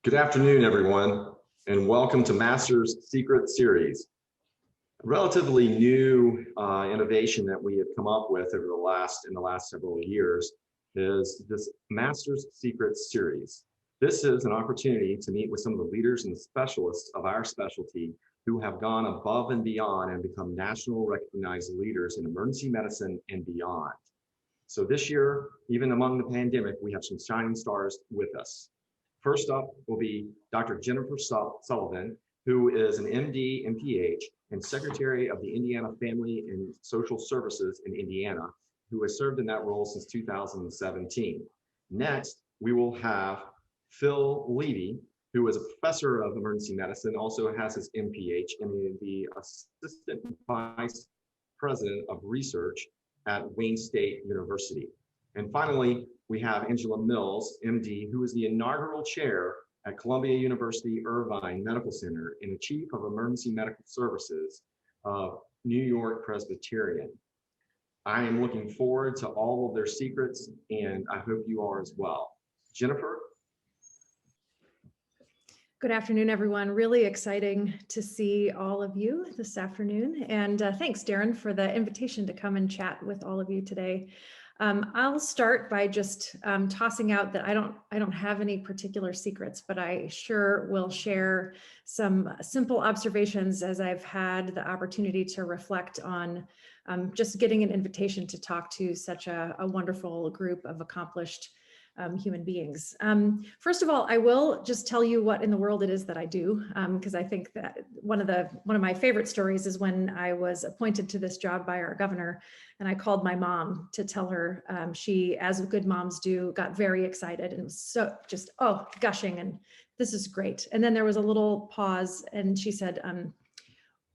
Good afternoon, everyone, and welcome to Master's Secret Series. A relatively new innovation that we have come up with over in the last several years is this Master's Secret Series. This is an opportunity to meet with some of the leaders and specialists of our specialty who have gone above and beyond and become national recognized leaders in emergency medicine and beyond. So this year, even among the pandemic, we have some shining stars with us. First up will be Dr. Jennifer Sullivan, who is an MD, MPH, and Secretary of the Indiana Family and Social Services in Indiana, who has served in that role since 2017. Next, we will have Phil Levy, who is a professor of emergency medicine, also has his MPH, and the Assistant Vice President of Research at Wayne State University. And finally, we have Angela Mills, MD, who is the inaugural chair at Columbia University Irvine Medical Center and the Chief of Emergency Medical Services of New York Presbyterian. I am looking forward to all of their secrets, and I hope you are as well. Jennifer? Good afternoon, everyone. Really exciting to see all of you this afternoon. And thanks, Darren, for the invitation to come and chat with all of you today. I'll start by just tossing out that I don't have any particular secrets, but I sure will share some simple observations as I've had the opportunity to reflect on just getting an invitation to talk to such a wonderful group of accomplished human beings. First of all, I will just tell you what in the world it is that I do, because I think that one of my favorite stories is when I was appointed to this job by our governor, and I called my mom to tell her. She, as good moms do, got very excited and was so just gushing, and this is great. And then there was a little pause, and she said,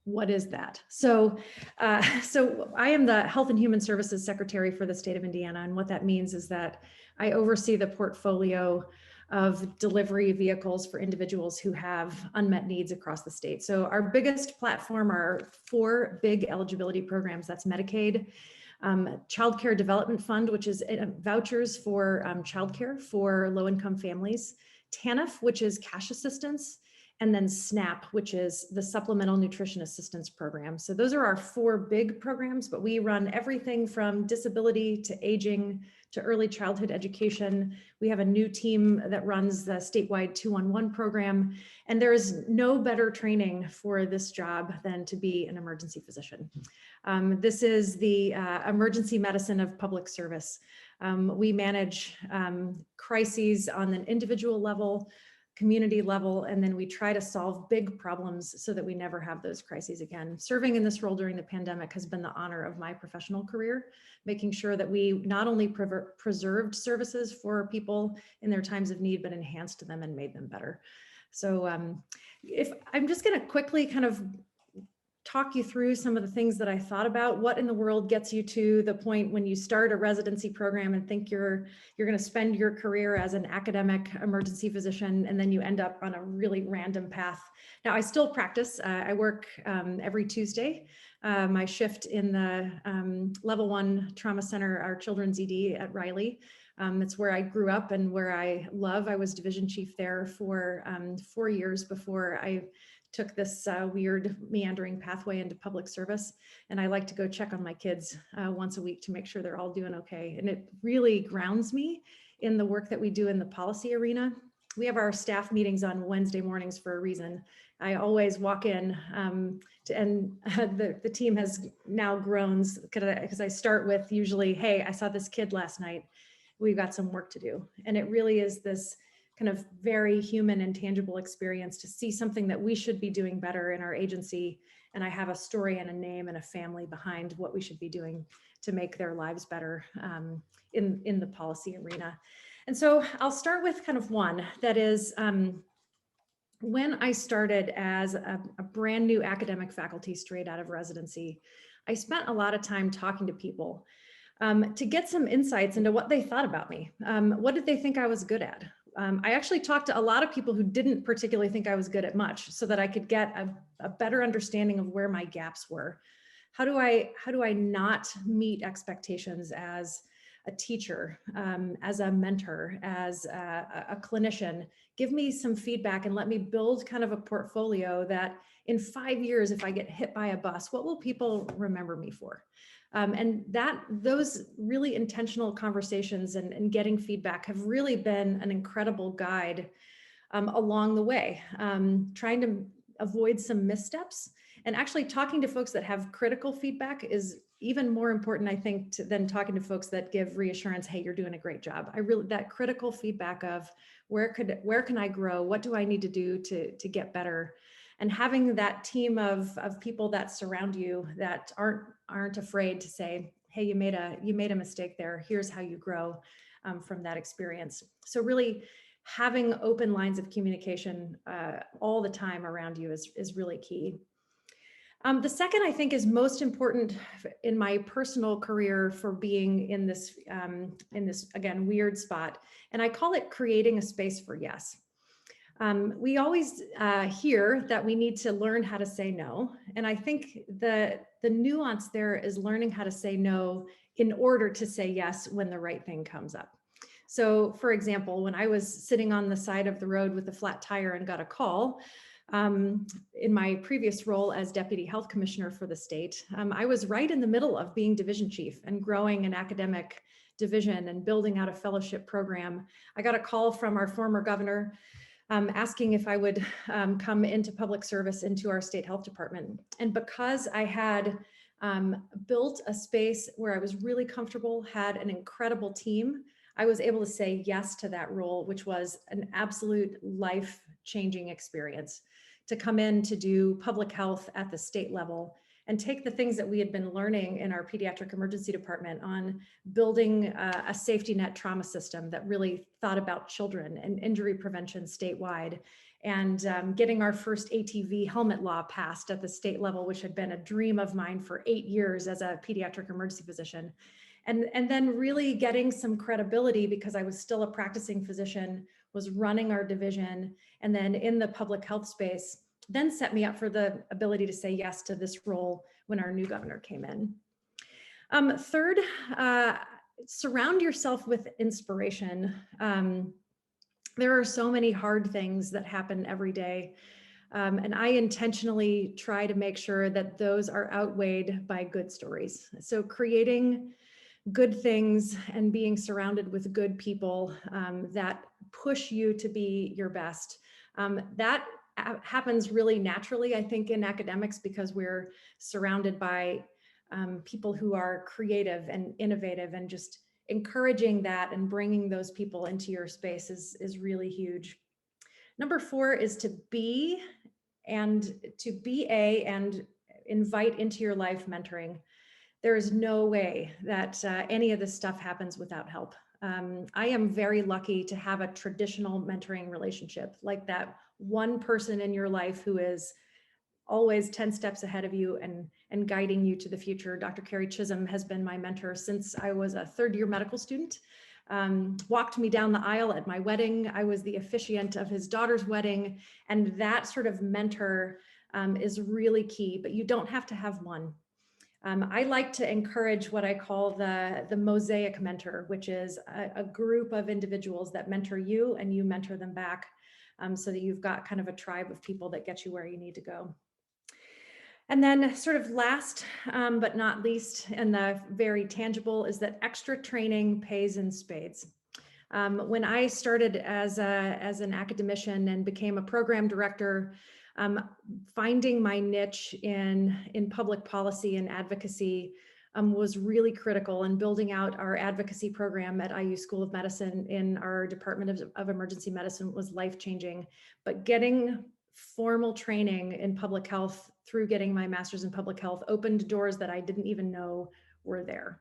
what is that? So I am the Health and Human Services Secretary for the state of Indiana. And what that means is that I oversee the portfolio of delivery vehicles for individuals who have unmet needs across the state. So our biggest platform are 4 big eligibility programs. That's Medicaid, Child Care Development Fund, which is vouchers for childcare for low-income families, TANF, which is cash assistance, and then SNAP, which is the Supplemental Nutrition Assistance Program. So those are our 4 big programs, but we run everything from disability to aging to early childhood education. We have a new team that runs the statewide 211 program, and there is no better training for this job than to be an emergency physician. This is the emergency medicine of public service. We manage crises on an individual level, community level, and then we try to solve big problems so that we never have those crises again. Serving in this role during the pandemic has been the honor of my professional career, making sure that we not only preserved services for people in their times of need, but enhanced them and made them better. So if I'm just gonna quickly kind of talk you through some of the things that I thought about. What in the world gets you to the point when you start a residency program and think you're going to spend your career as an academic emergency physician, and then you end up on a really random path? Now, I still practice. I work every Tuesday. My shift in the level 1 trauma center, our children's ED at Riley. It's where I grew up and where I love. I was division chief there for 4 years before I took this weird meandering pathway into public service. And I like to go check on my kids once a week to make sure they're all doing okay. And it really grounds me in the work that we do in the policy arena. We have our staff meetings on Wednesday mornings for a reason. I always walk in and the team has now grown because I start with usually, hey, I saw this kid last night. We've got some work to do. And it really is this kind of very human and tangible experience to see something that we should be doing better in our agency. And I have a story and a name and a family behind what we should be doing to make their lives better in the policy arena. And so I'll start with kind of one that is, when I started as a brand new academic faculty straight out of residency, I spent a lot of time talking to people to get some insights into what they thought about me. What did they think I was good at? I actually talked to a lot of people who didn't particularly think I was good at much, so that I could get a better understanding of where my gaps were. How do I not meet expectations as a teacher, as a mentor, as a clinician. Give me some feedback and let me build kind of a portfolio that in 5 years, if I get hit by a bus, what will people remember me for? And those really intentional conversations and getting feedback have really been an incredible guide along the way, trying to avoid some missteps. And actually talking to folks that have critical feedback is even more important, I think, than talking to folks that give reassurance, hey, you're doing a great job. That critical feedback of where can I grow? What do I need to do to get better? And having that team of people that surround you that aren't afraid to say, hey, you made a mistake there. Here's how you grow from that experience. So really having open lines of communication all the time around you is really key. The second, I think, is most important in my personal career for being in this again, weird spot. And I call it creating a space for yes. We always hear that we need to learn how to say no. And I think the nuance there is learning how to say no in order to say yes when the right thing comes up. So for example, when I was sitting on the side of the road with a flat tire and got a call, in my previous role as Deputy Health Commissioner for the state, I was right in the middle of being division chief and growing an academic division and building out a fellowship program. I got a call from our former governor asking if I would come into public service into our state health department. And because I had built a space where I was really comfortable, had an incredible team, I was able to say yes to that role, which was an absolute life-changing experience, to come in to do public health at the state level and take the things that we had been learning in our pediatric emergency department on building a safety net trauma system that really thought about children and injury prevention statewide, and getting our first ATV helmet law passed at the state level, which had been a dream of mine for 8 years as a pediatric emergency physician. And then really getting some credibility because I was still a practicing physician, was running our division, and then in the public health space, then set me up for the ability to say yes to this role when our new governor came in. Third, surround yourself with inspiration. There are so many hard things that happen every day. And I intentionally try to make sure that those are outweighed by good stories. So creating good things and being surrounded with good people that push you to be your best. That happens really naturally, I think, in academics because we're surrounded by people who are creative and innovative, and just encouraging that and bringing those people into your space is really huge. Number 4 is to be and invite into your life mentoring. There is no way that any of this stuff happens without help. I am very lucky to have a traditional mentoring relationship, like that one person in your life who is always 10 steps ahead of you and guiding you to the future. Dr. Carrie Chisholm has been my mentor since I was a third-year medical student. Walked me down the aisle at my wedding. I was the officiant of his daughter's wedding, and that sort of mentor is really key, but you don't have to have one. I like to encourage what I call the mosaic mentor, which is a group of individuals that mentor you and you mentor them back, so that you've got kind of a tribe of people that get you where you need to go. And then sort of last but not least, and the very tangible, is that extra training pays in spades. When I started as an academician and became a program director, finding my niche in public policy and advocacy was really critical, and building out our advocacy program at IU School of Medicine in our Department of Emergency Medicine was life-changing. But getting formal training in public health through getting my master's in public health opened doors that I didn't even know were there.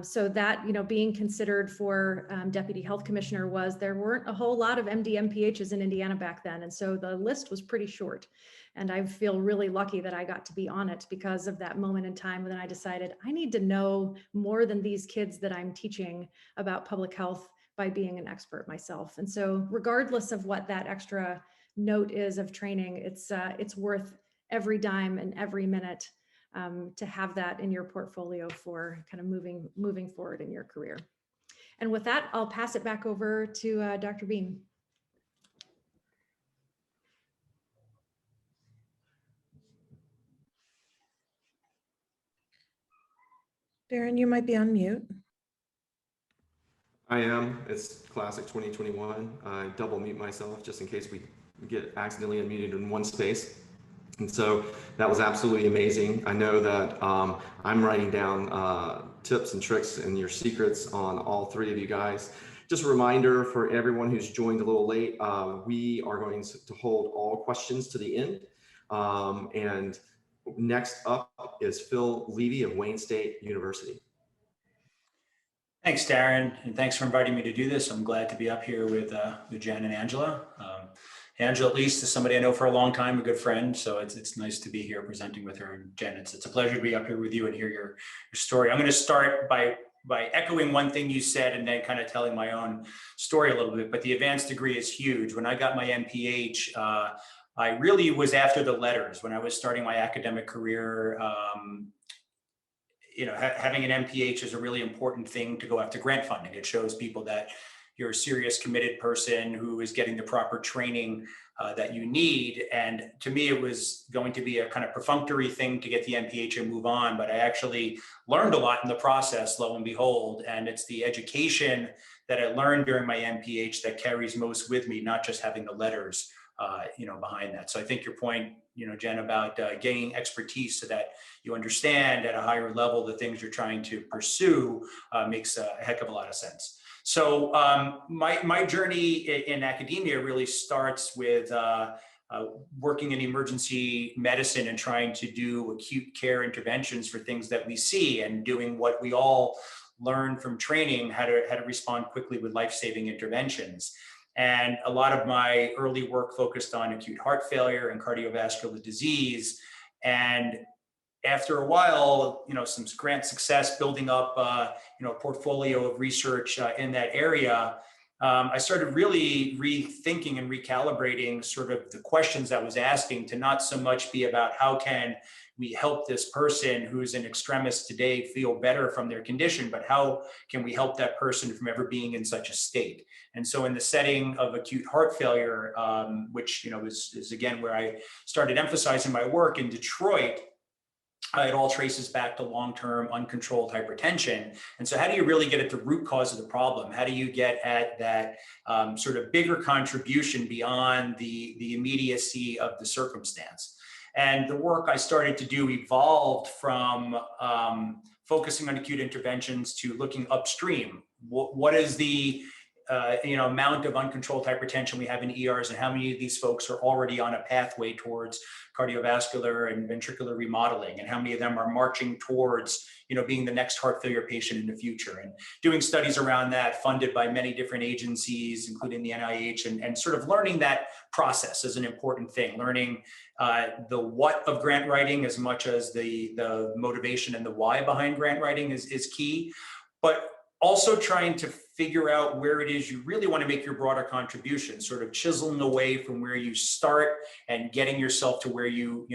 So that, being considered for Deputy Health Commissioner there weren't a whole lot of MD MPHs in Indiana back then. And so the list was pretty short. And I feel really lucky that I got to be on it because of that moment in time when I decided I need to know more than these kids that I'm teaching about public health by being an expert myself. And so regardless of what that extra note is of training, it's worth every dime and every minute to have that in your portfolio for kind of moving forward in your career. And with that, I'll pass it back over to Dr. Beam. Darren, you might be on mute. I am. It's classic 2021. I double mute myself just in case we get accidentally unmuted in one space. And so that was absolutely amazing. I know that I'm writing down tips and tricks and your secrets on all three of you guys. Just a reminder for everyone who's joined a little late, we are going to hold all questions to the end. And next up is Phil Levy of Wayne State University. Thanks, Darren, and thanks for inviting me to do this. I'm glad to be up here with Jen and Angela. Angela, at least, is somebody I know for a long time, a good friend, so it's nice to be here presenting with her. And Jen, it's a pleasure to be up here with you and hear your story. I'm going to start by echoing one thing you said and then kind of telling my own story a little bit, but the advanced degree is huge. When I got my MPH, I really was after the letters. When I was starting my academic career, having an MPH is a really important thing to go after grant funding. It shows people that you're a serious, committed person who is getting the proper training that you need. And to me, it was going to be a kind of perfunctory thing to get the MPH and move on, but I actually learned a lot in the process, lo and behold. And it's the education that I learned during my MPH that carries most with me, not just having the letters behind that. So I think your point, Jen, about gaining expertise so that you understand at a higher level the things you're trying to pursue makes a heck of a lot of sense. So my journey in academia really starts with working in emergency medicine and trying to do acute care interventions for things that we see, and doing what we all learn from training, how to respond quickly with life-saving interventions. And a lot of my early work focused on acute heart failure and cardiovascular disease. And after a while, some grant success, building up, a portfolio of research in that area, I started really rethinking and recalibrating sort of the questions I was asking to not so much be about how can we help this person who's in extremis today feel better from their condition, but how can we help that person from ever being in such a state? And so in the setting of acute heart failure, which is again where I started emphasizing my work in Detroit, it all traces back to long-term uncontrolled hypertension. And so how do you really get at the root cause of the problem? How do you get at that sort of bigger contribution beyond the immediacy of the circumstance? And the work I started to do evolved from focusing on acute interventions to looking upstream. What is the amount of uncontrolled hypertension we have in ERs, and how many of these folks are already on a pathway towards cardiovascular and ventricular remodeling, and how many of them are marching towards being the next heart failure patient in the future, and doing studies around that funded by many different agencies, including the NIH, and sort of learning that process is an important thing. Learning the what of grant writing as much as the motivation and the why behind grant writing is key, but also trying to figure out where it is you really want to make your broader contribution, sort of chiseling away from where you start and getting yourself to where you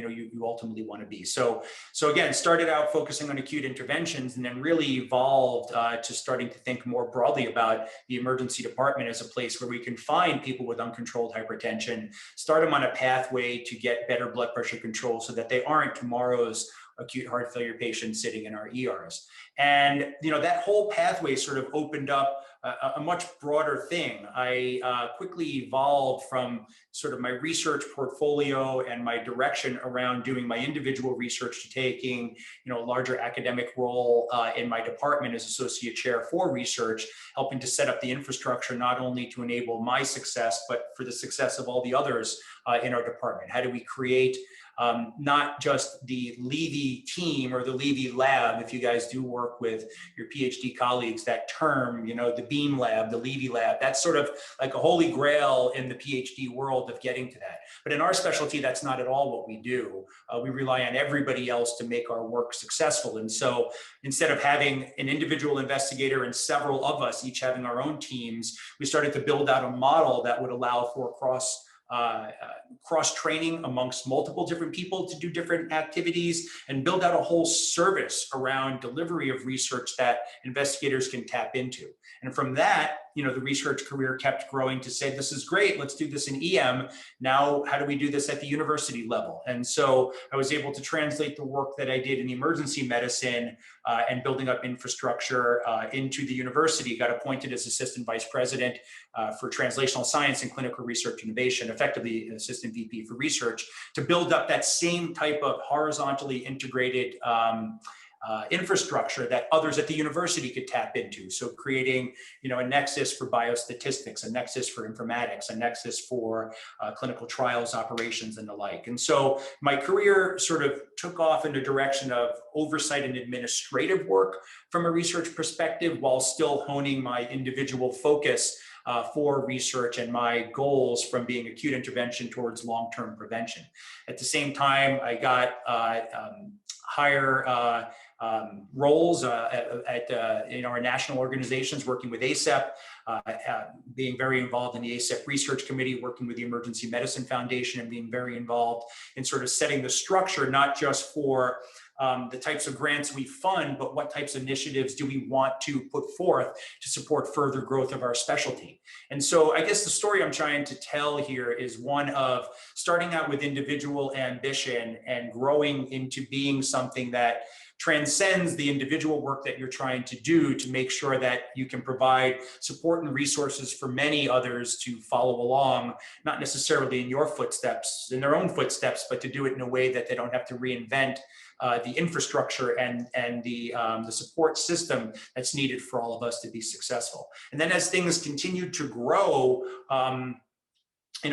ultimately want to be. So again, started out focusing on acute interventions, and then really evolved to starting to think more broadly about the emergency department as a place where we can find people with uncontrolled hypertension, start them on a pathway to get better blood pressure control so that they aren't tomorrow's acute heart failure patients sitting in our ERs. And that whole pathway sort of opened up a much broader thing. I quickly evolved from sort of my research portfolio and my direction around doing my individual research to taking a larger academic role in my department as associate chair for research, helping to set up the infrastructure not only to enable my success, but for the success of all the others in our department. How do we create not just the Levy team or the Levy lab, if you guys do work with your PhD colleagues, that term, the Beam lab, the Levy lab, that's sort of like a holy grail in the PhD world of getting to that. But in our specialty, that's not at all what we do. We rely on everybody else to make our work successful. And so instead of having an individual investigator and several of us each having our own teams, we started to build out a model that would allow for cross cross-training amongst multiple different people to do different activities, and build out a whole service around delivery of research that investigators can tap into. And from that, the research career kept growing to say, this is great, let's do this in EM. Now, how do we do this at the university level? And so I was able to translate the work that I did in emergency medicine and building up infrastructure into the university, got appointed as assistant vice president for translational science and clinical research innovation, effectively an assistant VP for research, to build up that same type of horizontally integrated infrastructure that others at the university could tap into. So creating, a nexus for biostatistics, a nexus for informatics, a nexus for clinical trials operations and the like. And so my career sort of took off in the direction of oversight and administrative work from a research perspective, while still honing my individual focus for research and my goals from being acute intervention towards long-term prevention. At the same time, I got higher roles in our national organizations, working with ACEP, being very involved in the ACEP Research Committee, working with the Emergency Medicine Foundation, and being very involved in sort of setting the structure, not just for the types of grants we fund, but what types of initiatives do we want to put forth to support further growth of our specialty. And so I guess the story I'm trying to tell here is one of starting out with individual ambition and growing into being something that transcends the individual work that you're trying to do, to make sure that you can provide support and resources for many others to follow along, not necessarily in your footsteps, in their own footsteps, but to do it in a way that they don't have to reinvent the infrastructure and the support system that's needed for all of us to be successful. And then as things continued to grow,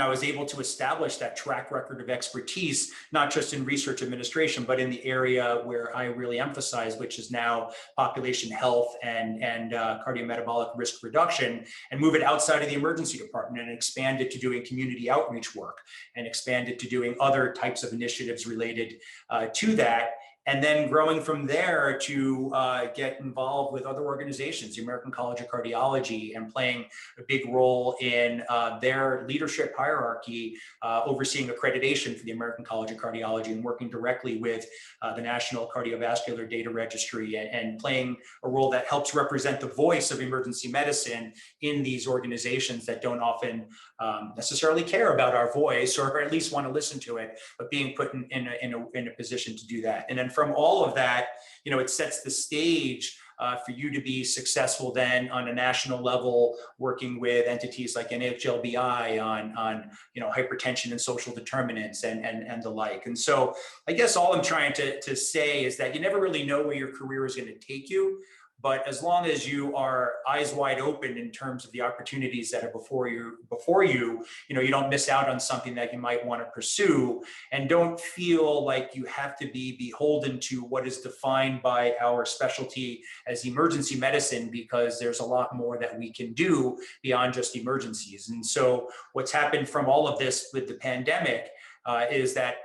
I was able to establish that track record of expertise, not just in research administration, but in the area where I really emphasize, which is now population health and cardiometabolic risk reduction, and move it outside of the emergency department and expand it to doing community outreach work, and expand it to doing other types of initiatives related to that. And then growing from there to get involved with other organizations, the American College of Cardiology, and playing a big role in their leadership hierarchy, overseeing accreditation for the American College of Cardiology, and working directly with the National Cardiovascular Data Registry, and playing a role that helps represent the voice of emergency medicine in these organizations that don't often necessarily care about our voice, or at least want to listen to it, but being put in a position to do that. And then from all of that, it sets the stage for you to be successful then on a national level, working with entities like NHLBI on hypertension and social determinants and the like. And so I guess all I'm trying to say is that you never really know where your career is going to take you. But as long as you are eyes wide open in terms of the opportunities that are before you, you don't miss out on something that you might want to pursue, and don't feel like you have to be beholden to what is defined by our specialty as emergency medicine, because there's a lot more that we can do beyond just emergencies. And so what's happened from all of this with the pandemic is that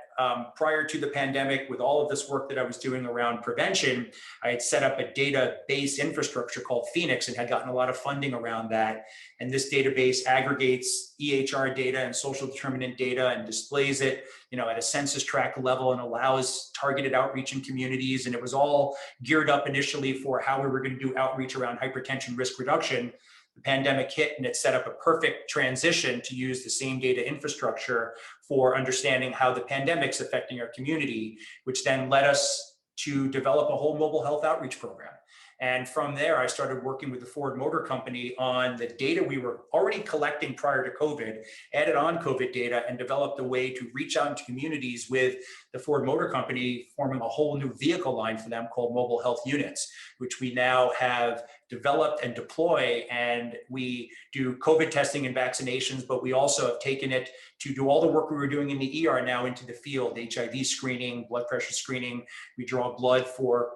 prior to the pandemic, with all of this work that I was doing around prevention, I had set up a database infrastructure called Phoenix and had gotten a lot of funding around that. And this database aggregates EHR data and social determinant data and displays it, at a census tract level, and allows targeted outreach in communities. And it was all geared up initially for how we were going to do outreach around hypertension risk reduction. The pandemic hit, and it set up a perfect transition to use the same data infrastructure for understanding how the pandemic's affecting our community, which then led us to develop a whole mobile health outreach program. And from there, I started working with the Ford Motor Company on the data we were already collecting prior to COVID, added on COVID data, and developed a way to reach out into communities with the Ford Motor Company, forming a whole new vehicle line for them called mobile health units, which we now have developed and deploy. And we do COVID testing and vaccinations, but we also have taken it to do all the work we were doing in the ER now into the field, HIV screening, blood pressure screening. We draw blood for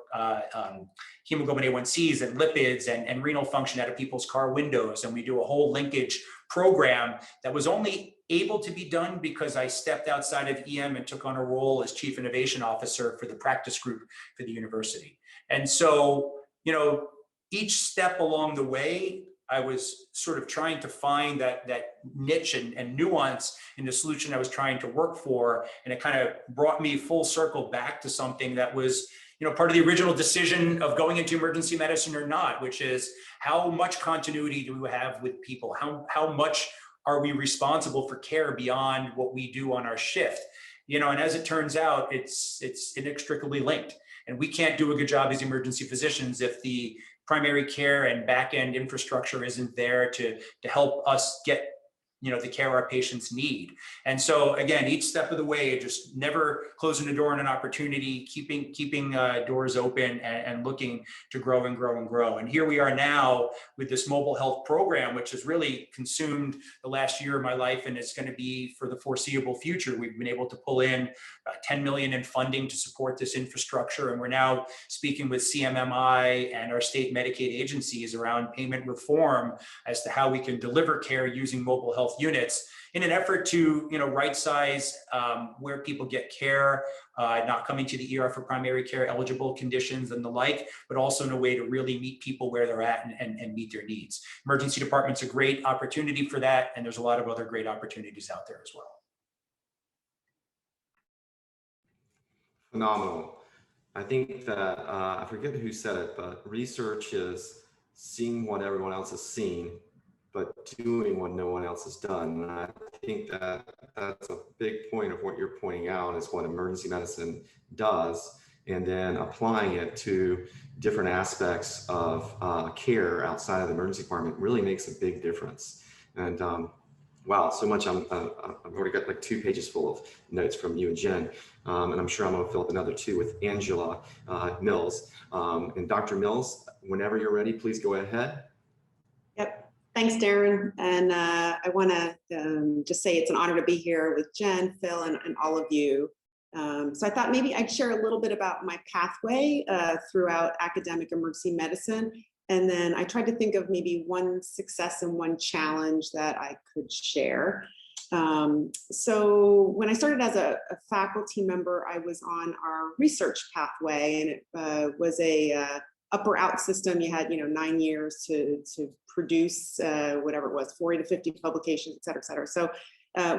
hemoglobin A1Cs and lipids and renal function out of people's car windows. And we do a whole linkage program that was only able to be done because I stepped outside of EM and took on a role as Chief Innovation Officer for the practice group for the university. And so, each step along the way I was sort of trying to find that niche and nuance in the solution I was trying to work for. And it kind of brought me full circle back to something that was, part of the original decision of going into emergency medicine or not, which is how much continuity do we have with people? How much are we responsible for care beyond what we do on our shift? And as it turns out, it's inextricably linked. And we can't do a good job as emergency physicians if the primary care and back-end infrastructure isn't there to help us get the care our patients need. And so again, each step of the way, just never closing the door on an opportunity, keeping doors open and looking to grow and grow and grow. And here we are now with this mobile health program, which has really consumed the last year of my life and is going to be for the foreseeable future. We've been able to pull in 10 million in funding to support this infrastructure. And we're now speaking with CMMI and our state Medicaid agencies around payment reform as to how we can deliver care using mobile health units in an effort to right size where people get care, not coming to the ER for primary care eligible conditions and the like, but also in a way to really meet people where they're at and meet their needs. Emergency department's a great opportunity for that, and there's a lot of other great opportunities out there as well. Phenomenal. I think that, I forget who said it, but research is seeing what everyone else has seen, but doing what no one else has done. And I think that that's a big point of what you're pointing out is what emergency medicine does, and then applying it to different aspects of care outside of the emergency department really makes a big difference. And wow, so much. I've already got like 2 pages full of notes from you and Jen, and I'm sure I'm gonna fill up another 2 with Angela Mills. And Dr. Mills, whenever you're ready, please go ahead. Yep. Thanks, Darren. And I want to just say it's an honor to be here with Jen, Phil, and all of you. So I thought maybe I'd share a little bit about my pathway throughout academic emergency medicine. And then I tried to think of maybe one success and one challenge that I could share. So when I started as a faculty member, I was on our research pathway, and it was a upper out system. You had 9 years to produce whatever it was, 40 to 50 publications, et cetera, et cetera. So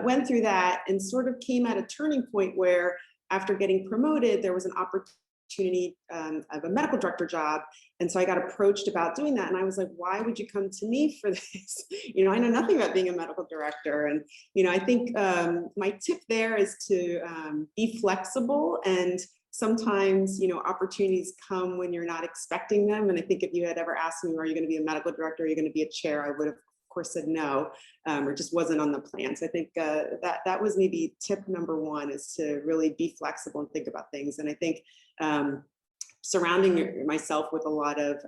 went through that and sort of came at a turning point where after getting promoted, there was an opportunity of a medical director job. And so I got approached about doing that. And I was like, why would you come to me for this? I know nothing about being a medical director. And, I think my tip there is to be flexible, and sometimes, opportunities come when you're not expecting them. And I think if you had ever asked me, are you going to be a medical director? Are you going to be a chair? I would have, of course, said no, or just wasn't on the plan. So I think that was maybe tip number 1, is to really be flexible and think about things. And I think surrounding myself with a lot of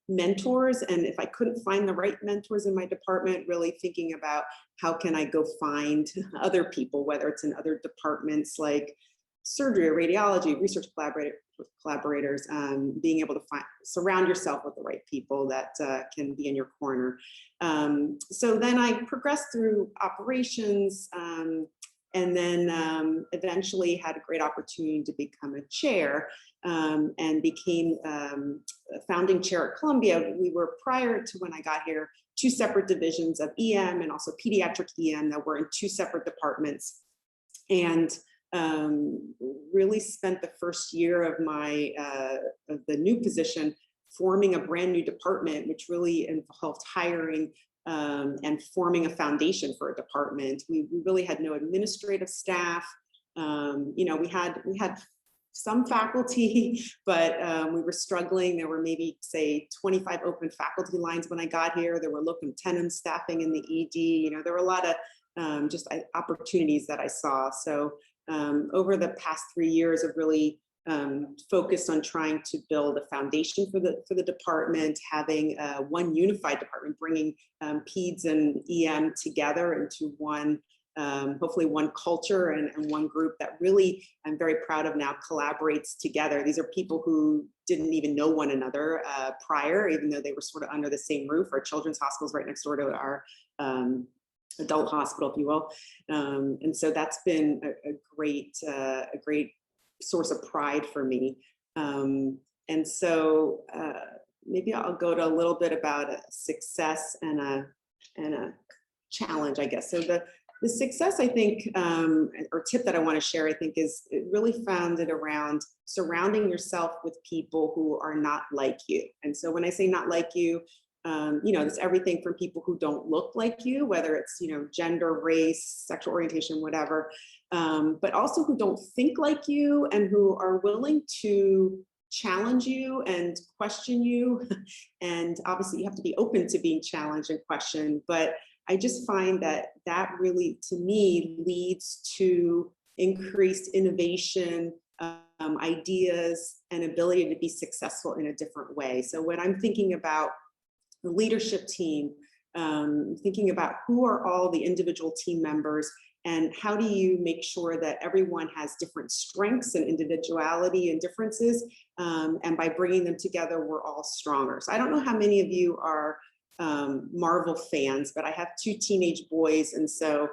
mentors, and if I couldn't find the right mentors in my department, really thinking about how can I go find other people, whether it's in other departments like surgery or radiology, research collaborators, being able to surround yourself with the right people that can be in your corner. So then I progressed through operations, and then eventually had a great opportunity to become a chair, and became a founding chair at Columbia. We were, prior to when I got here, 2 separate divisions of EM and also pediatric EM that were in 2 separate departments. And really spent the first year of my of the new position forming a brand new department, which really involved hiring and forming a foundation for a department. We really had no administrative staff. We had some faculty, but we were struggling. There were maybe, say, 25 open faculty lines when I got here. There were locum tenens staffing in the ED. There were a lot of just opportunities that I saw. So over the past 3 years, I've really focused on trying to build a foundation for the department, having one unified department, bringing peds and EM together into one, hopefully one culture and one group that really, I'm very proud of now, collaborates together. These are people who didn't even know one another prior, even though they were sort of under the same roof. Our children's hospital is right next door to our adult hospital, if you will. And so that's been a great source of pride for me. And so maybe I'll go to a little bit about a success and a challenge, I guess. So the success, I think, or tip that I want to share, I think, is really founded around surrounding yourself with people who are not like you. And so when I say not like you, it's everything from people who don't look like you, whether it's, gender, race, sexual orientation, whatever, but also who don't think like you and who are willing to challenge you and question you. And obviously you have to be open to being challenged and questioned, but I just find that really, to me, leads to increased innovation, ideas, and ability to be successful in a different way. So when I'm thinking about the leadership team, thinking about who are all the individual team members and how do you make sure that everyone has different strengths and individuality and differences, and by bringing them together, we're all stronger. So I don't know how many of you are Marvel fans, but I have 2 teenage boys, and so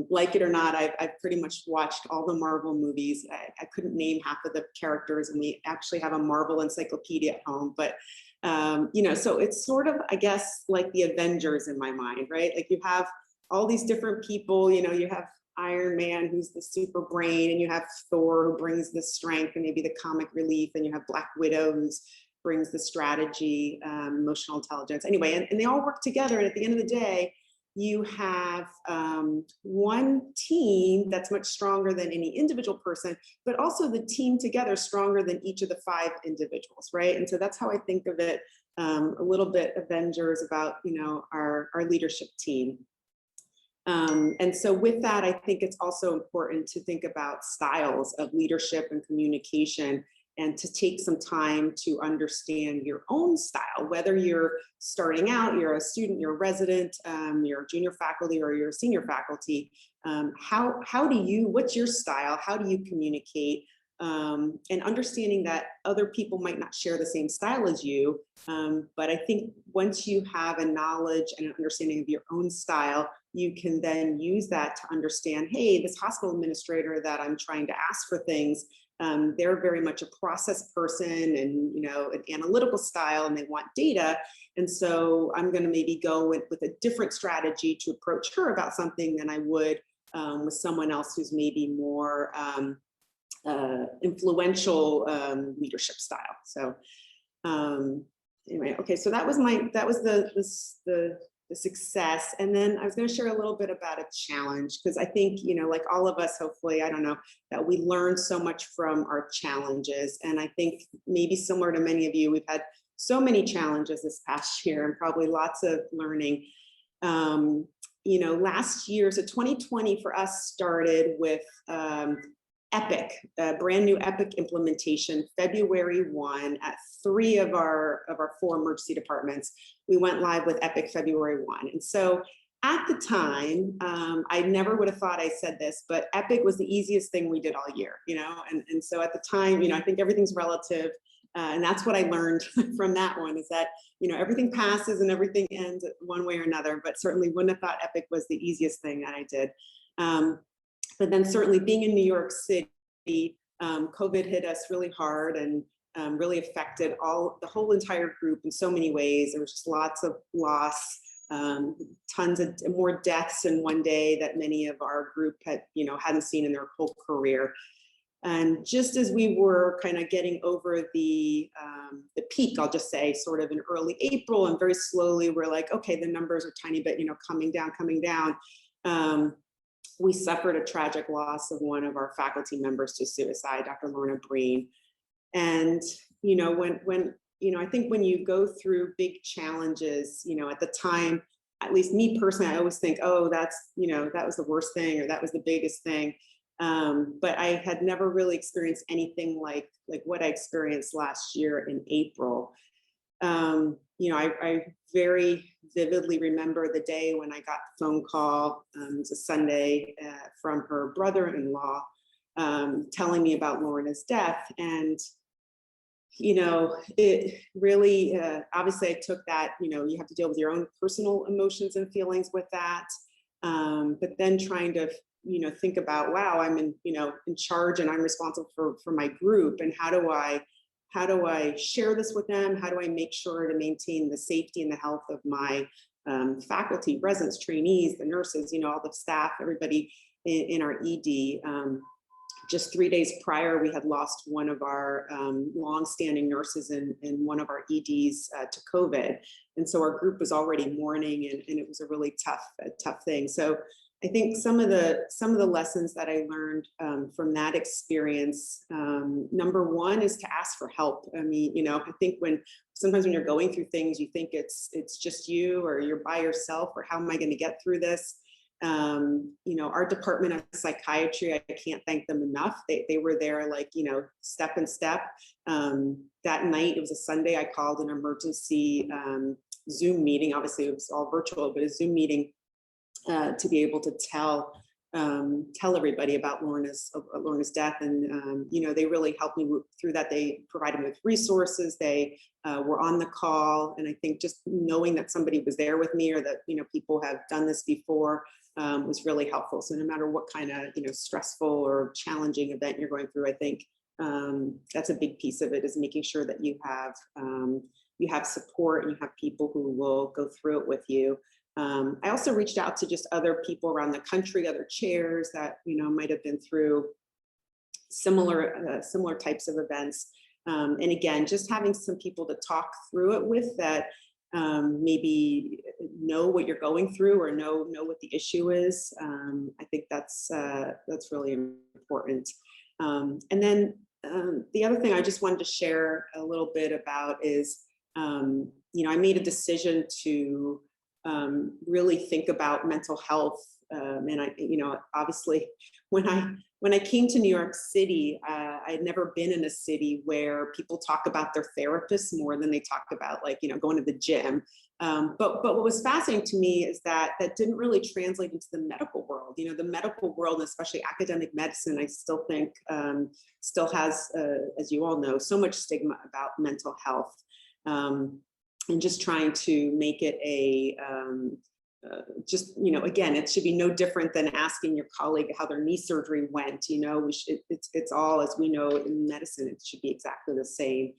like it or not, I've pretty much watched all the Marvel movies. I couldn't name half of the characters, and we actually have a Marvel encyclopedia at home, but so it's sort of, I guess, like the Avengers in my mind, right? Like you have all these different people, you have Iron Man, who's the super brain, and you have Thor, who brings the strength and maybe the comic relief, and you have Black Widow, who's brings the strategy, emotional intelligence. Anyway, and they all work together. And at the end of the day, you have one team that's much stronger than any individual person, but also the team together stronger than each of the 5 individuals, right? And so that's how I think of it, a little bit Avengers about, our leadership team. And so with that, I think it's also important to think about styles of leadership and communication, and to take some time to understand your own style, whether you're starting out, you're a student, you're a resident, you're a junior faculty, or you're a senior faculty. What's your style? How do you communicate? And understanding that other people might not share the same style as you. But I think once you have a knowledge and an understanding of your own style, you can then use that to understand, hey, this hospital administrator that I'm trying to ask for things, they're very much a process person and, an analytical style, and they want data. And so I'm going to maybe go with a different strategy to approach her about something than I would with someone else who's maybe more influential leadership style. So anyway, okay, so that was the success. And then I was going to share a little bit about a challenge, because I think, like all of us, hopefully, I don't know, that we learn so much from our challenges. And I think maybe similar to many of you, we've had so many challenges this past year and probably lots of learning. Last year, so 2020 for us started with Epic, a brand new Epic implementation, February 1 at 3 of our 4 emergency departments. We went live with Epic February 1. And so at the time, I never would have thought I said this, but Epic was the easiest thing we did all year, and so at the time, I think everything's relative. And that's what I learned from that one, is that, everything passes and everything ends one way or another, but certainly wouldn't have thought Epic was the easiest thing that I did. But then certainly being in New York City, COVID hit us really hard and really affected the whole entire group in so many ways. There was just lots of loss, tons of more deaths in one day that many of our group hadn't seen in their whole career. And just as we were kind of getting over the peak, I'll just say, sort of in early April, and very slowly we're like, okay, the numbers are tiny bit, coming down. We suffered a tragic loss of one of our faculty members to suicide, Dr. Lorna Breen. And, when I think when you go through big challenges, at the time, at least me personally, I always think, oh, that's, that was the worst thing, or that was the biggest thing. But I had never really experienced anything like what I experienced last year in April. I very vividly remember the day when I got the phone call, it was a Sunday, from her brother-in-law telling me about Lorna's death. And, it really, obviously I took that, you have to deal with your own personal emotions and feelings with that. But then trying to, think about, wow, I'm in charge and I'm responsible for my group. And how do how do I share this with them? How do I make sure to maintain the safety and the health of my faculty, residents, trainees, the nurses, all the staff, everybody in our ED. Just 3 days prior, we had lost one of our longstanding nurses in one of our EDs to COVID. And so our group was already mourning, and it was a really tough thing. So I think some of the lessons that I learned from that experience, number one is to ask for help. I mean, I think sometimes when you're going through things, you think it's just you, or you're by yourself, or how am I going to get through this? Our department of psychiatry, I can't thank them enough. They were there, like, step in step. That night, it was a Sunday, I called an emergency Zoom meeting. Obviously, it was all virtual, but a Zoom meeting to be able to tell everybody about Lorna's death. And, they really helped me through that. They provided me with resources. They were on the call. And I think just knowing that somebody was there with me, or that, people have done this before, was really helpful. So no matter what kind of, stressful or challenging event you're going through, I think that's a big piece of it, is making sure that you have support, and you have people who will go through it with you. I also reached out to just other people around the country, other chairs that, might have been through similar types of events. And again, just having some people to talk through it with that maybe know what you're going through, or know what the issue is. I think that's really important. And then the other thing I just wanted to share a little bit about is, I made a decision to really think about mental health. And I, obviously when I came to New York City, I had never been in a city where people talk about their therapists more than they talk about, like, going to the gym. But what was fascinating to me is that didn't really translate into the medical world. The medical world, especially academic medicine, I still think still has, as you all know, so much stigma about mental health. And just trying to make it again, it should be no different than asking your colleague how their knee surgery went. It's all, as we know in medicine, it should be exactly the same.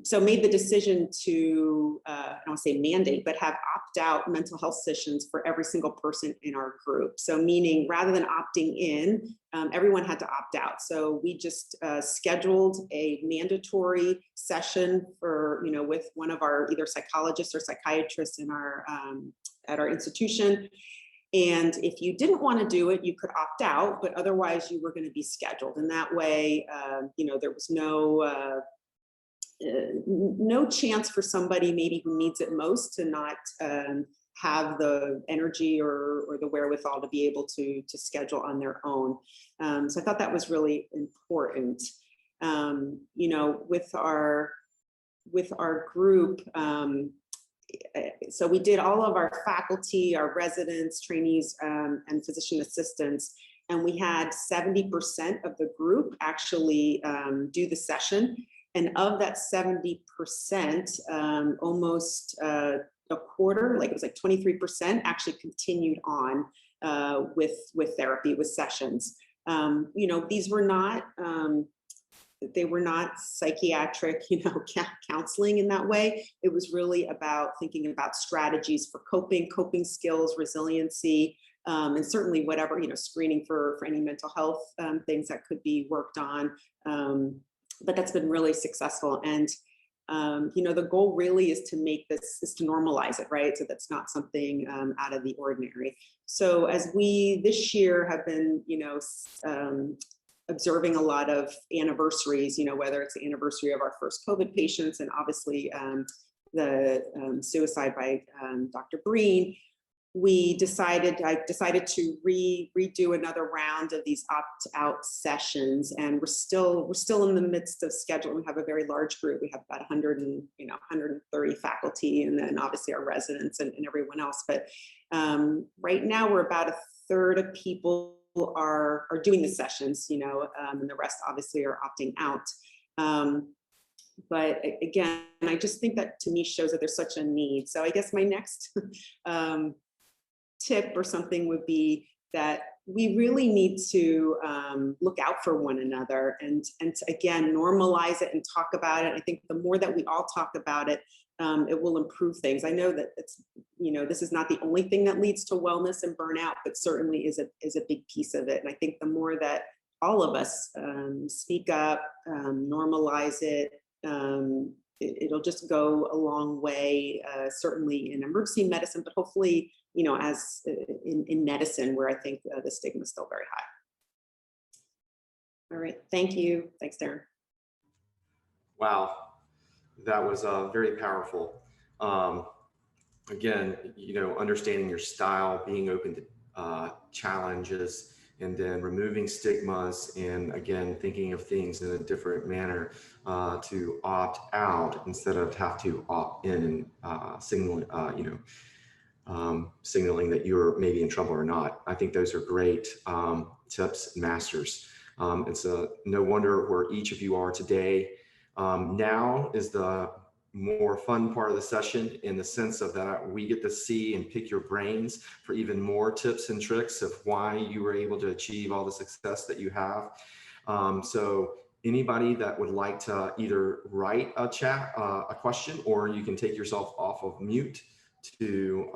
So made the decision to, I don't want to say mandate, but have opt-out mental health sessions for every single person in our group. So meaning, rather than opting in, everyone had to opt out. So we just scheduled a mandatory session for, with one of our either psychologists or psychiatrists in our at our institution. And if you didn't want to do it, you could opt out, but otherwise you were going to be scheduled. And that way, there was no chance for somebody maybe who needs it most to not have the energy or the wherewithal to be able to schedule on their own. So I thought that was really important. With our group, so we did all of our faculty, our residents, trainees, and physician assistants, and we had 70% of the group actually do the session. And of that 70%, almost a quarter, like it was like 23%, actually continued on with therapy, with sessions. These were not, they were not psychiatric, counseling in that way. It was really about thinking about strategies for coping skills, resiliency, and certainly whatever, screening for any mental health things that could be worked on. But that's been really successful. And, the goal really is to make this, is to normalize it, right? So that's not something out of the ordinary. So as we this year have been, observing a lot of anniversaries, whether it's the anniversary of our first COVID patients, and obviously the suicide by Dr. Breen, I decided to redo another round of these opt-out sessions, and we're still in the midst of scheduling. We have a very large group. We have about 130 faculty, and then obviously our residents and everyone else. But right now we're about a third of people are doing the sessions, and the rest obviously are opting out. But again, I just think that to me shows that there's such a need. So I guess my next tip or something would be that we really need to look out for one another and to, again, normalize it and talk about it. I think the more that we all talk about it, it will improve things. I know that it's, this is not the only thing that leads to wellness and burnout, but certainly is a big piece of it. And I think the more that all of us speak up, normalize it, it'll just go a long way, certainly in emergency medicine, but hopefully, as in medicine, where I think the stigma is still very high. All right, thank you. Thanks, Darren. Wow, that was very powerful. Again, understanding your style, being open to challenges, and then removing stigmas, and again, thinking of things in a different manner to opt out instead of have to opt in and signaling that you're maybe in trouble or not. I think those are great tips and masters. It's no wonder where each of you are today. Now is the more fun part of the session, in the sense of that we get to see and pick your brains for even more tips and tricks of why you were able to achieve all the success that you have. So anybody that would like to either write a question, or you can take yourself off of mute to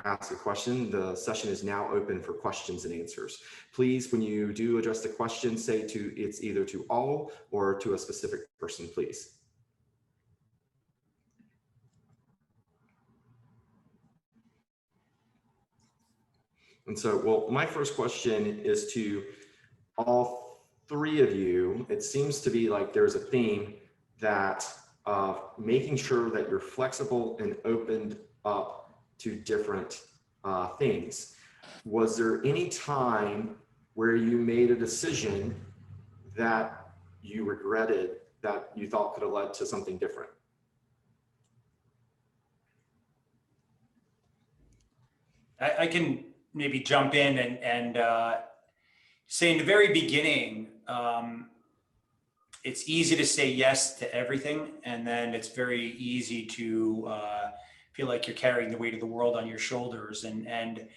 ask a question. The session is now open for questions and answers. Please, when you do address the question, say it's either to all or to a specific person, please. And so, well, my first question is to all three of you. It seems to be like there's a theme that making sure that you're flexible and opened up to different things. Was there any time where you made a decision that you regretted, that you thought could have led to something different? I can maybe jump in and say in the very beginning, it's easy to say yes to everything, and then it's very easy to feel like you're carrying the weight of the world on your shoulders. And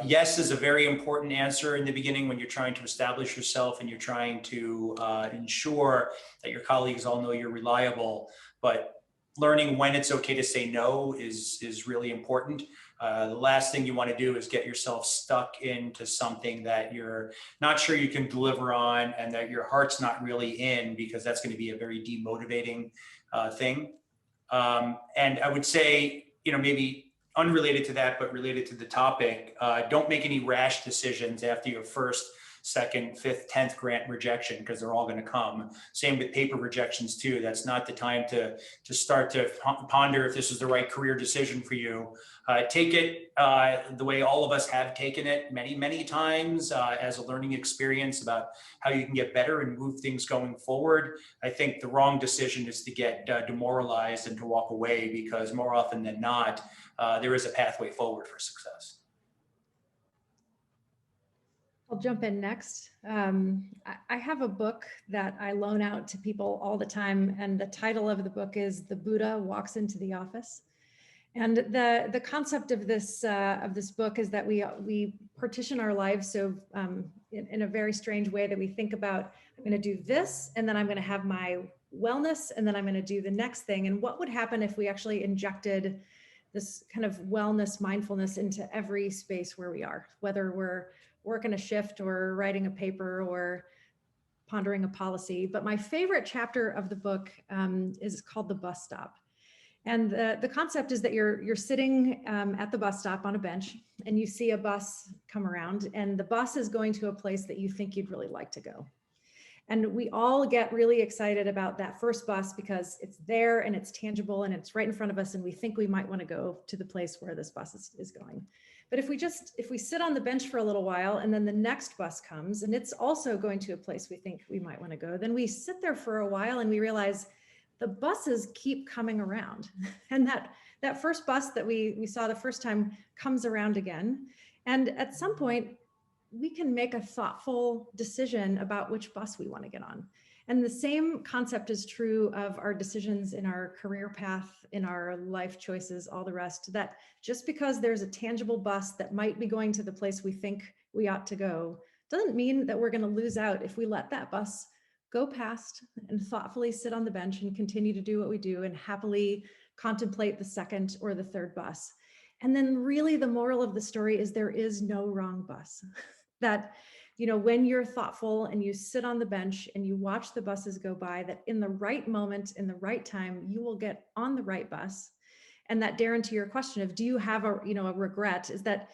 yes is a very important answer in the beginning when you're trying to establish yourself and you're trying to ensure that your colleagues all know you're reliable. But learning when it's okay to say no is really important. The last thing you want to do is get yourself stuck into something that you're not sure you can deliver on and that your heart's not really in, because that's going to be a very demotivating thing. And I would say, maybe unrelated to that, but related to the topic, don't make any rash decisions after your first, second, fifth, 10th grant rejection, because they're all going to come. Same with paper rejections too. That's not the time to start to ponder if this is the right career decision for you. Take it the way all of us have taken it many, many times as a learning experience about how you can get better and move things going forward. I think the wrong decision is to get demoralized and to walk away, because more often than not, there is a pathway forward for success. I'll jump in next. I have a book that I loan out to people all the time, and the title of the book is "The Buddha Walks into the Office." And the concept of this book is that we partition our lives so in a very strange way, that we think about, I'm going to do this, and then I'm going to have my wellness, and then I'm going to do the next thing. And what would happen if we actually injected this kind of wellness, mindfulness into every space where we are, whether we're working a shift or writing a paper or pondering a policy. But my favorite chapter of the book is called The Bus Stop. And the concept is that you're sitting at the bus stop on a bench, and you see a bus come around, and the bus is going to a place that you think you'd really like to go. And we all get really excited about that first bus because it's there and it's tangible and it's right in front of us, and we think we might want to go to the place where this bus is going. But if we sit on the bench for a little while, and then the next bus comes and it's also going to a place we think we might want to go, then we sit there for a while and we realize the buses keep coming around. And that first bus that we saw the first time comes around again. And at some point, we can make a thoughtful decision about which bus we want to get on. And the same concept is true of our decisions in our career path, in our life choices, all the rest, that just because there's a tangible bus that might be going to the place we think we ought to go, doesn't mean that we're going to lose out if we let that bus go past and thoughtfully sit on the bench and continue to do what we do and happily contemplate the second or the third bus. And then really the moral of the story is there is no wrong bus. That, you know, when you're thoughtful and you sit on the bench and you watch the buses go by, that in the right moment, in the right time, you will get on the right bus. And that, Darren, to your question of, do you have a, a regret, is that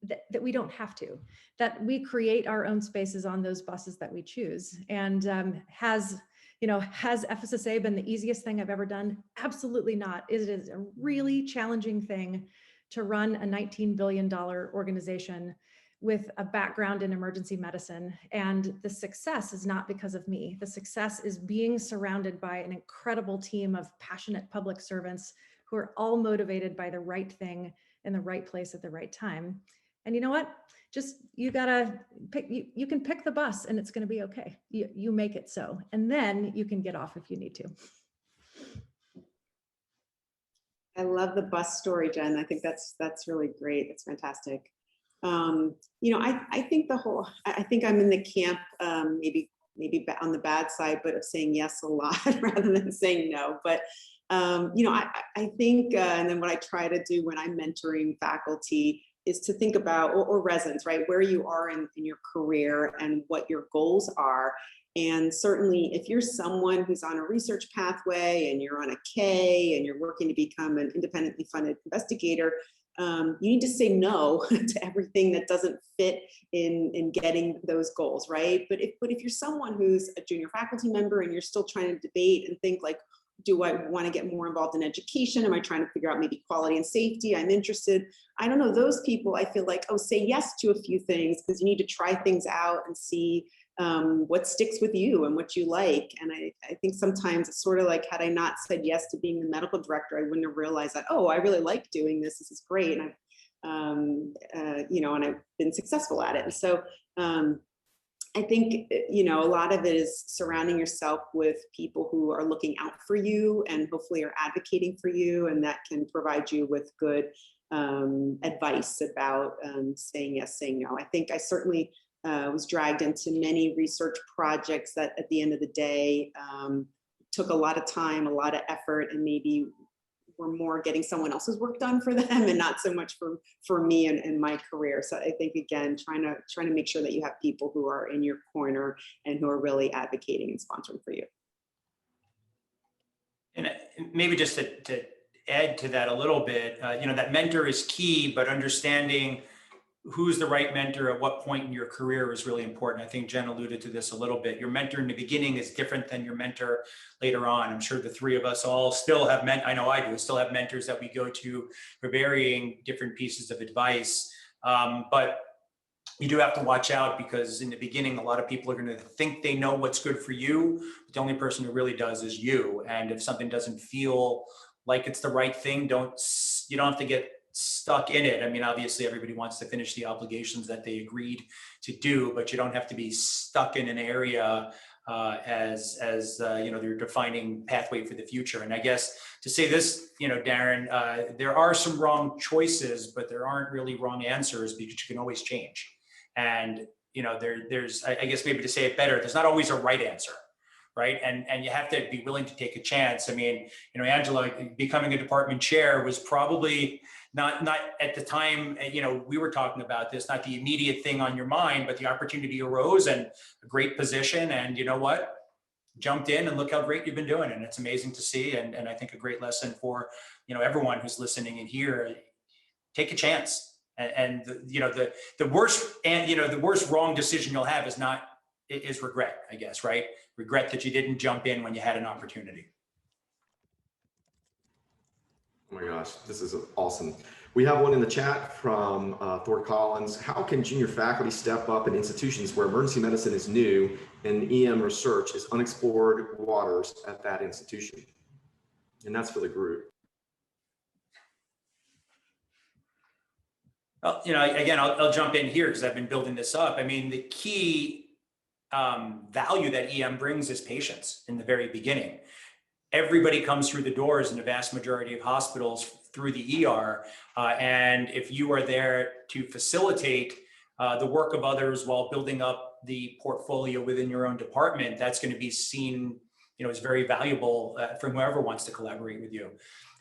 that we don't have to, that we create our own spaces on those buses that we choose. And has FSSA been the easiest thing I've ever done? Absolutely not. It is a really challenging thing to run a $19 billion organization with a background in emergency medicine. And the success is not because of me. The success is being surrounded by an incredible team of passionate public servants who are all motivated by the right thing in the right place at the right time. And you know what? Just, you gotta pick, you can pick the bus and it's gonna be okay. You make it so. And then you can get off if you need to. I love the bus story, Jen. I think that's really great. It's fantastic. I think I think I'm in the camp, maybe on the bad side, but of saying yes a lot rather than saying no. But, I think, and then what I try to do when I'm mentoring faculty is to think about, or residents, right, where you are in your career and what your goals are. And certainly if you're someone who's on a research pathway and you're on a K and you're working to become an independently funded investigator, you need to say no to everything that doesn't fit in getting those goals, right? But if you're someone who's a junior faculty member and you're still trying to debate and think like, do I want to get more involved in education? Am I trying to figure out maybe quality and safety? I'm interested. I don't know, those people, I feel like, oh, say yes to a few things because you need to try things out and see what sticks with you and what you like. And I think sometimes it's sort of like, had I not said yes to being the medical director, I wouldn't have realized that, oh, I really like doing this. This is great. And and I've been successful at it. And so I think, a lot of it is surrounding yourself with people who are looking out for you and hopefully are advocating for you, and that can provide you with good advice about saying yes, saying no. I think I certainly was dragged into many research projects that at the end of the day took a lot of time, a lot of effort, and maybe were more getting someone else's work done for them and not so much for me and my career. So I think, again, trying to make sure that you have people who are in your corner and who are really advocating and sponsoring for you. And maybe just to add to that a little bit, that mentor is key, but understanding who's the right mentor at what point in your career is really important. I think Jen alluded to this a little bit. Your mentor in the beginning is different than your mentor later on. I'm sure the three of us all still have I know I do, still have mentors that we go to for varying different pieces of advice. But you do have to watch out, because in the beginning, a lot of people are going to think they know what's good for you, but the only person who really does is you. And if something doesn't feel like it's the right thing, you don't have to get stuck in it. I mean, obviously everybody wants to finish the obligations that they agreed to do, but you don't have to be stuck in an area as their defining pathway for the future. And I guess to say this, Darren, there are some wrong choices, but there aren't really wrong answers, because you can always change. And there's I guess maybe to say it better, there's not always a right answer. Right. And you have to be willing to take a chance. I mean, Angela, becoming a department chair was probably not at the time, we were talking about this, not the immediate thing on your mind, but the opportunity arose and a great position. And you know what? Jumped in, and look how great you've been doing. And it's amazing to see. And I think a great lesson for, everyone who's listening in here. Take a chance. And the worst wrong decision you'll have is regret, I guess, right? Regret that you didn't jump in when you had an opportunity. Oh my gosh, this is awesome. We have one in the chat from Thor Collins. How can junior faculty step up in institutions where emergency medicine is new and EM research is unexplored waters at that institution? And that's for the group. Well, again, I'll jump in here because I've been building this up. I mean, the key value that EM brings is patience in the very beginning. Everybody comes through the doors in the vast majority of hospitals through the ER. And if you are there to facilitate the work of others while building up the portfolio within your own department, that's going to be seen, as very valuable from whoever wants to collaborate with you.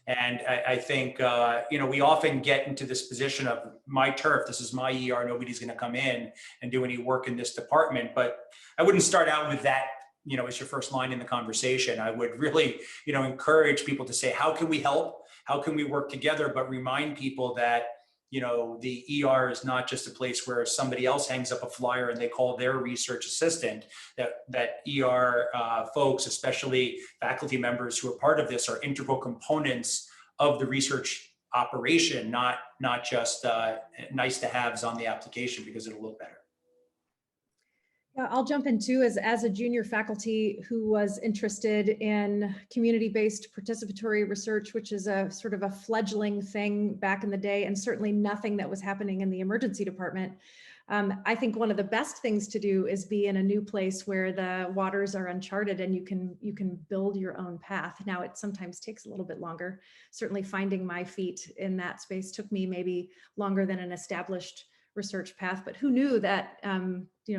And I think, we often get into this position of my turf. This is my ER. Nobody's going to come in and do any work in this department. But I wouldn't start out with that, as your first line in the conversation. I would really, encourage people to say, how can we help? How can we work together? But remind people that, the ER is not just a place where somebody else hangs up a flyer and they call their research assistant. That ER folks, especially faculty members who are part of this, are integral components of the research operation, not just nice to haves on the application because it'll look better. Yeah, I'll jump in too as a junior faculty who was interested in community-based participatory research, which is a sort of a fledgling thing back in the day, and certainly nothing that was happening in the emergency department. I think one of the best things to do is be in a new place where the waters are uncharted and you can build your own path. Now, it sometimes takes a little bit longer. Certainly finding my feet in that space took me maybe longer than an established research path, but who knew that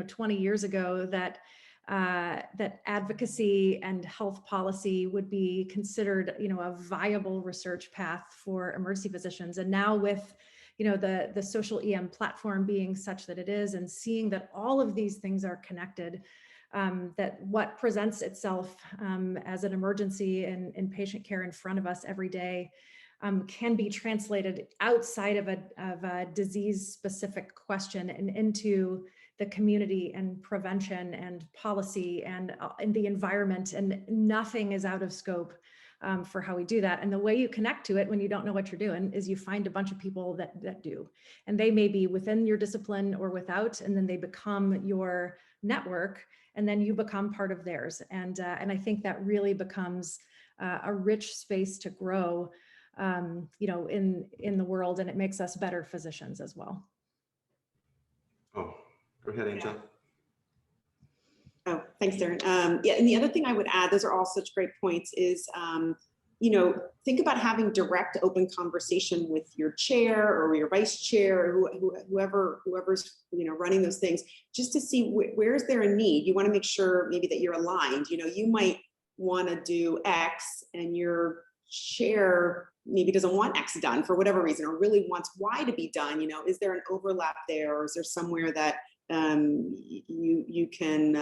20 years ago that that advocacy and health policy would be considered a viable research path for emergency physicians. And now with the social EM platform being such that it is, and seeing that all of these things are connected, that what presents itself as an emergency in patient care in front of us every day can be translated outside of a disease-specific question and into the community and prevention and policy and in the environment, and nothing is out of scope for how we do that. And the way you connect to it when you don't know what you're doing is you find a bunch of people that do, and they may be within your discipline or without, and then they become your network, and then you become part of theirs. And I think that really becomes a rich space to grow in the world, and it makes us better physicians as well. Oh, go ahead, Angela. Oh, thanks, Darren. Yeah, and the other thing I would add, those are all such great points, is think about having direct, open conversation with your chair or your vice chair, or whoever's running those things, just to see where is there a need. You want to make sure maybe that you're aligned. You might want to do X, and your chair maybe doesn't want X done for whatever reason, or really wants Y to be done. Is there an overlap there, or is there somewhere that you can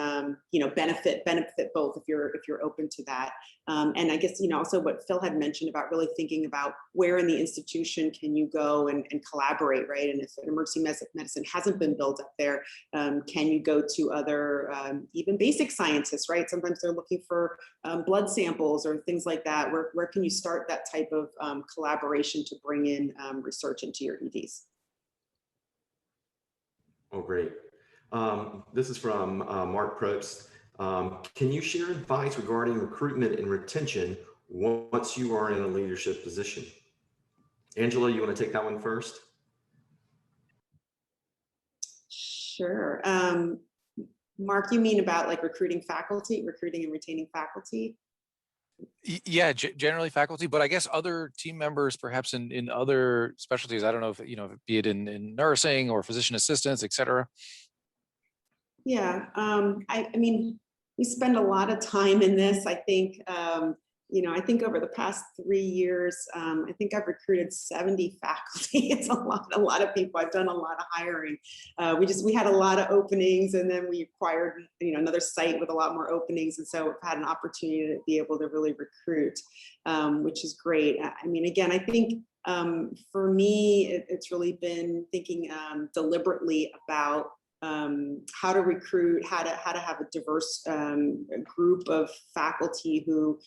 benefit both if you're open to that? And I guess also what Phil had mentioned about really thinking about where in the institution can you go and collaborate, right? And if an emergency medicine hasn't been built up there, can you go to other even basic scientists, right? Sometimes they're looking for blood samples or things like that. Where can you start that type of collaboration to bring in research into your EDs? Oh, great. This is from Mark Probst. Can you share advice regarding recruitment and retention once you are in a leadership position? Angela, you want to take that one first? Sure. Mark, you mean about like recruiting and retaining faculty? Yeah, generally faculty, but I guess other team members, perhaps in other specialties. I don't know if, be it in nursing or physician assistants, et cetera. Yeah, I mean, we spend a lot of time in this. I think, I think over the past 3 years, I think I've recruited 70 faculty. It's a lot of people. I've done a lot of hiring. We had a lot of openings, and then we acquired, another site with a lot more openings. And so I've had an opportunity to be able to really recruit, which is great. I mean, again, I think for me, it's really been thinking deliberately about how to recruit, how to have a diverse group of faculty who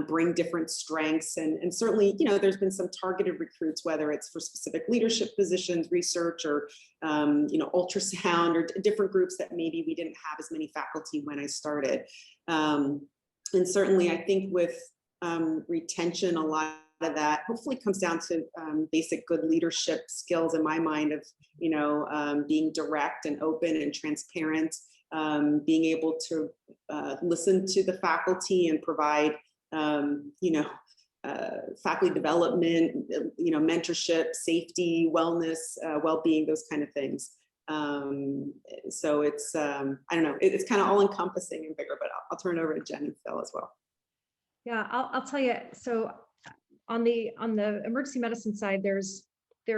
bring different strengths, and certainly there's been some targeted recruits, whether it's for specific leadership positions, research, or ultrasound, or different groups that maybe we didn't have as many faculty when I started. And certainly I think with retention, a lot of that hopefully comes down to basic good leadership skills in my mind, of being direct and open and transparent, being able to listen to the faculty and provide, faculty development, mentorship, safety, wellness, well-being, those kind of things. So it's, I don't know, it's kind of all encompassing and bigger, but I'll turn it over to Jen and Phil as well. Yeah, I'll tell you. So on the emergency medicine side, there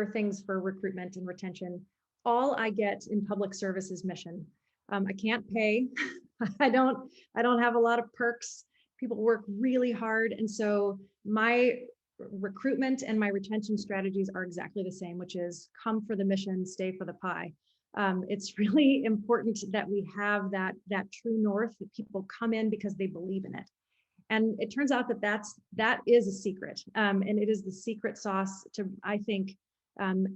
are things for recruitment and retention. All I get in public service is mission. I can't pay. I don't have a lot of perks. People work really hard. And so my recruitment and my retention strategies are exactly the same, which is come for the mission, stay for the pie. It's really important that we have that true north, that people come in because they believe in it. And it turns out that is a secret. And it is the secret sauce to, I think,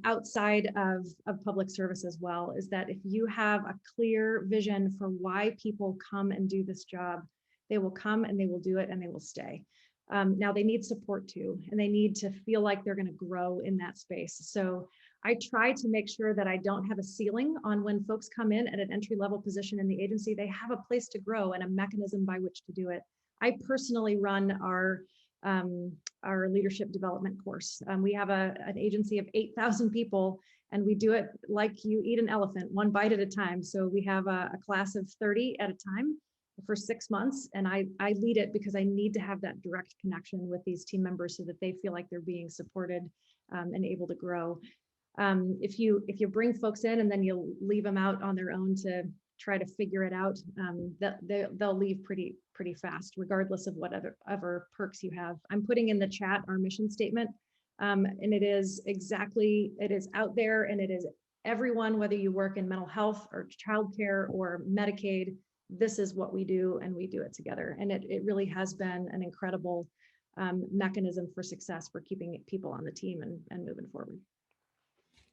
outside of public service as well, is that if you have a clear vision for why people come and do this job, they will come and they will do it and they will stay. Now they need support too, and they need to feel like they're going to grow in that space. So I try to make sure that I don't have a ceiling on when folks come in at an entry-level position in the agency. They have a place to grow and a mechanism by which to do it. I personally run our leadership development course. We have an agency of 8,000 people, and we do it like you eat an elephant, one bite at a time. So we have a class of 30 at a time for 6 months, and I lead it because I need to have that direct connection with these team members so that they feel like they're being supported and able to grow. If you bring folks in and then you leave them out on their own to try to figure it out, they'll leave pretty fast, regardless of whatever perks you have. I'm putting in the chat our mission statement, and it is out there, and it is everyone, whether you work in mental health or childcare or Medicaid, this is what we do, and we do it together. And it really has been an incredible mechanism for success for keeping people on the team and moving forward.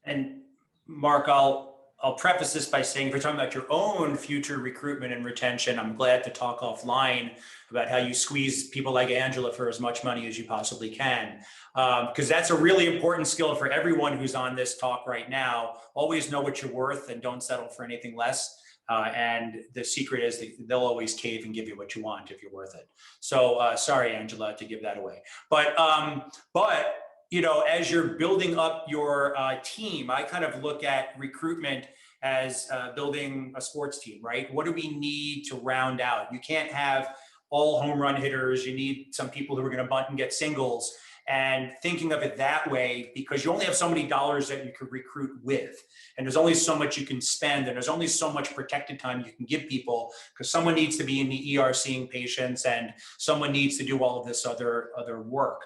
And Mark, I'll preface this by saying, if you're talking about your own future recruitment and retention, I'm glad to talk offline about how you squeeze people like Angela for as much money as you possibly can. Because that's a really important skill for everyone who's on this talk right now. Always know what you're worth and don't settle for anything less. And the secret is that they'll always cave and give you what you want if you're worth it. So sorry, Angela, to give that away. But as you're building up your team, I kind of look at recruitment as building a sports team, right? What do we need to round out? You can't have all home run hitters. You need some people who are going to bunt and get singles. And thinking of it that way, because you only have so many dollars that you could recruit with, and there's only so much you can spend, and there's only so much protected time you can give people, because someone needs to be in the ER seeing patients, and someone needs to do all of this other work.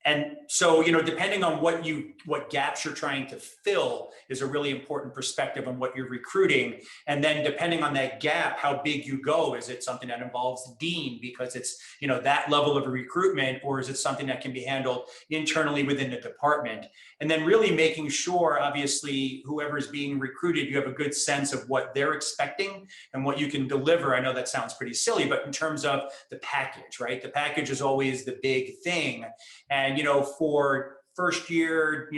And so, depending on what gaps you're trying to fill is a really important perspective on what you're recruiting. And then depending on that gap, how big you go, is it something that involves the dean because it's, that level of recruitment, or is it something that can be handled internally within the department? And then really making sure, obviously, whoever's being recruited, you have a good sense of what they're expecting and what you can deliver. I know that sounds pretty silly, but in terms of the package, right? The package is always the big thing. And, for first year,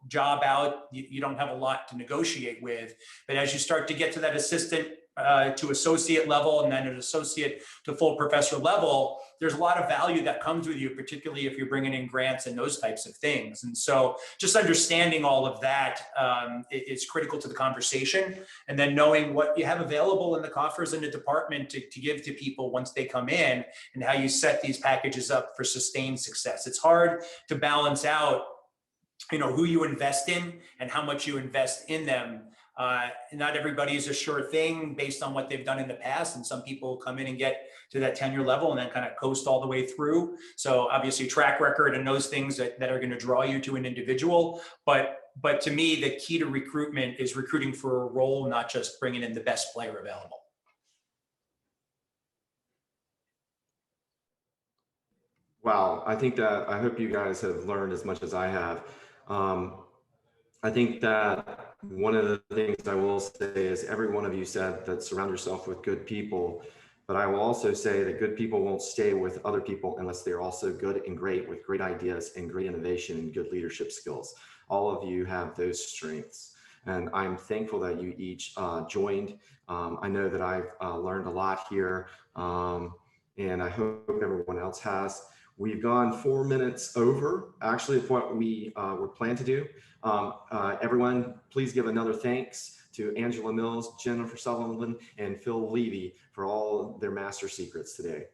job out, you don't have a lot to negotiate with. But as you start to get to that assistant to associate level, and then an associate to full professor level, there's a lot of value that comes with you, particularly if you're bringing in grants and those types of things. And so just understanding all of that is critical to the conversation. And then knowing what you have available in the coffers in the department to give to people once they come in, and how you set these packages up for sustained success. It's hard to balance out, who you invest in and how much you invest in them. Not everybody is a sure thing based on what they've done in the past. And some people come in and get to that tenure level and then kind of coast all the way through. So obviously track record and those things that are going to draw you to an individual. But to me, the key to recruitment is recruiting for a role, not just bringing in the best player available. Wow, I hope you guys have learned as much as I have. I think that one of the things I will say is every one of you said that surround yourself with good people, but I will also say that good people won't stay with other people unless they're also good and great with great ideas and great innovation and good leadership skills. All of you have those strengths. And I'm thankful that you each joined. I know that I've learned a lot here, and I hope everyone else has. We've gone 4 minutes over, actually, of what we were planned to do. Everyone, please give another thanks to Angela Mills, Jennifer Sullivan, and Phil Levy for all their master secrets today.